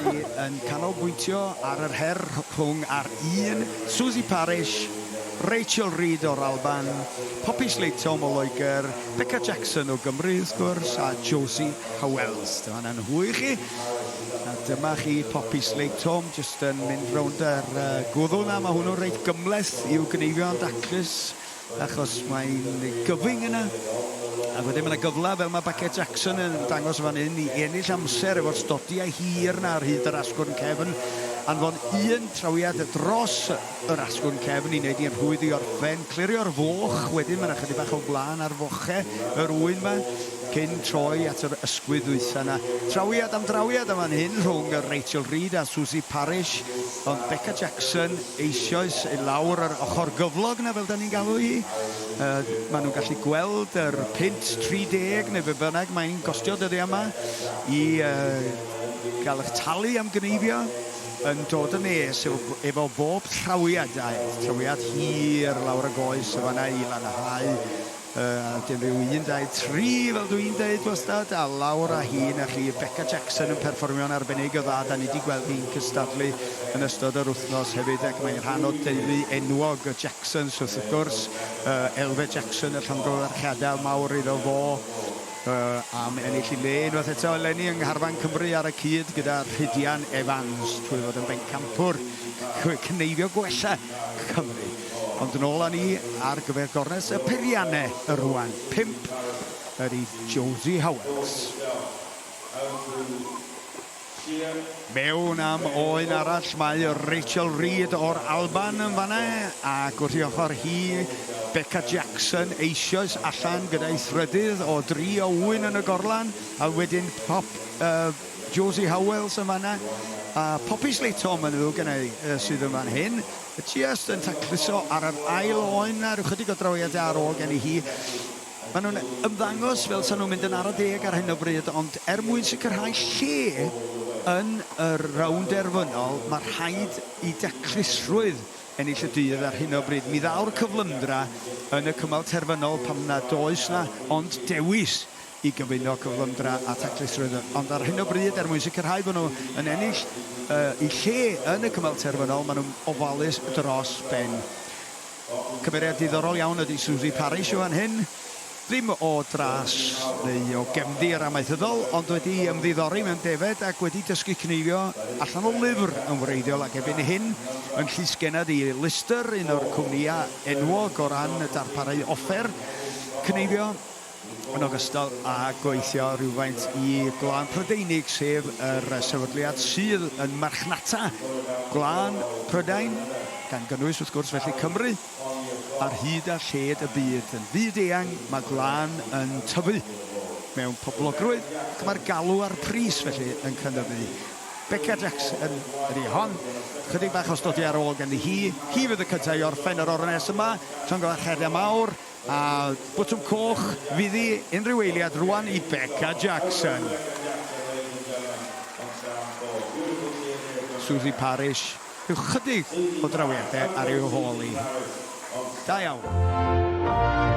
ni yn canolbwyntio ar yr her rhwng ar un Susie Parish, Rachel Reid o'r Alban, Poppy Slatom o Loegr, Becca Jackson o Gymru wrth gwrs, a Josie Howells. Dyma hwnna'n hwy chi. A dyma chi Poppy Slatom jyst yn mynd rownd yr gwddw na. Mae hwnnw'n reit gymleth i'w Cneifio yn daclus achos mae'n gyfyng yna. A wedyn mae yna gyfle fel mae Becca Jackson yn dangos fan hyn i ennill amser efo'r stodiau hir na ar hyd yr asgwrn cefn. Anfon un trawiad dros yr asgwrn cefn i wneud i'n rhwydd i orffen, clirio'r foch, wedyn mae yna chydig bach o blaen ar fochau yr ŵyn yma, cyn troi at yr ysgwydd ddwytha yna. Trawiad am drawiad am fan hyn rhwng Rachel Reid a Susie Parish, ond Becca Jackson eisoes i lawr yr ochr gyflog na fel da ni'n galw hi. Maen nhw'n gallu gweld yr pint 30 neu be bynnag mae'n costio dyddi yma i gael eich talu am Cneifio yn dod yn nes efo bob trawiadaeth. Trawiad hir lawr y goes o fanna i lanhau. Dim rhyw 1, 2, 3 fel dwi'n dweud wastad, a lawr â hun a chi. Becca Jackson yn perfformio'n arbennig o dda. Da ni wedi gweld hi'n cystadlu yn ystod yr wythnos hefyd, ac mae'n rhan o deulu enwog y Jacksons wrth gwrs. Elfe Jackson, y llongyfarchiadau mawr iddo fo. Am ennill i le unwaith eto eleni yng Ngharfan Cymru ar y cyd gyda Rhydian Evans, trwy fod yn bencampwr Cneifio gwella Cymru. Ond yn ôl â ni ar gyfer gornes y peiriannau y rwan. 5 ydy Josie Howells. Mewn am oen arall mae Rachel Reid o'r Alban yn fanna, ac wrth i ochr hi Becca Jackson eisoes allan gyda'i thrydydd o 3 o wyn yn y gorlan, a wedyn Josie Howells yn fanna, a Poppy Slatom yn ddw gynnau sydd yn fan hyn. Just yn tacluso ar yr ail oen a rhyw chydig o drawiadau ar ôl gen i hi. Maen nhw'n ymddangos fel sa'n nhw'n mynd yn ar y deg ar hyn o bryd, ond mwyn sicrhau lle yn y rownd erfynol, mae rhaid i daclusrwydd ennill y dydd ar hyn o bryd. Mi ddaw'r cyflymdra yn y cymal terfynol pan na does na, ond dewis i gyfuno cyflymdra a taclusrwydd. Ond ar hyn o bryd, mwyn sicrhau bod nhw yn ennill i lle yn y cymal terfynol, maen nhw'n ofalus dros ben. Cymeriad diddorol iawn ydy Susie Parish o fan hyn. Ddim o dras neu o gefndir amaethyddol, ond wedi ymddiddori mewn defed ac wedi dysgu Cneifio allan o lyfr yn wreiddiol, ac erbyn hyn yn llysgennad i Lister, un o'r cwmnïau enwog o ran y darparau offer Cneifio, yn ogystal a gweithio rhywfaint i Gwlad Prydeinig, sef yr sefydliad sydd yn marchnata Gwlad Prydain, gan gynnwys wrth gwrs felly Cymru, ar hyd a lled y byd. Yn fyd-eang mae Gwlad yn tyfu mewn poblogrwydd, ac mae'r galw ar pris felly yn cynyddu. Becca Jackson ydy hon, chydig bach o stodi ar ôl gen i hi. Hi fydd y cyntaf i orffen yr ornes yma, llongyfarchiadau mawr, a bwtwm coch fydd i unrhyw eiliad rwan i Becca Jackson. Susie Parish, yw chydig o drawiadau ar ei holi. Da iawn.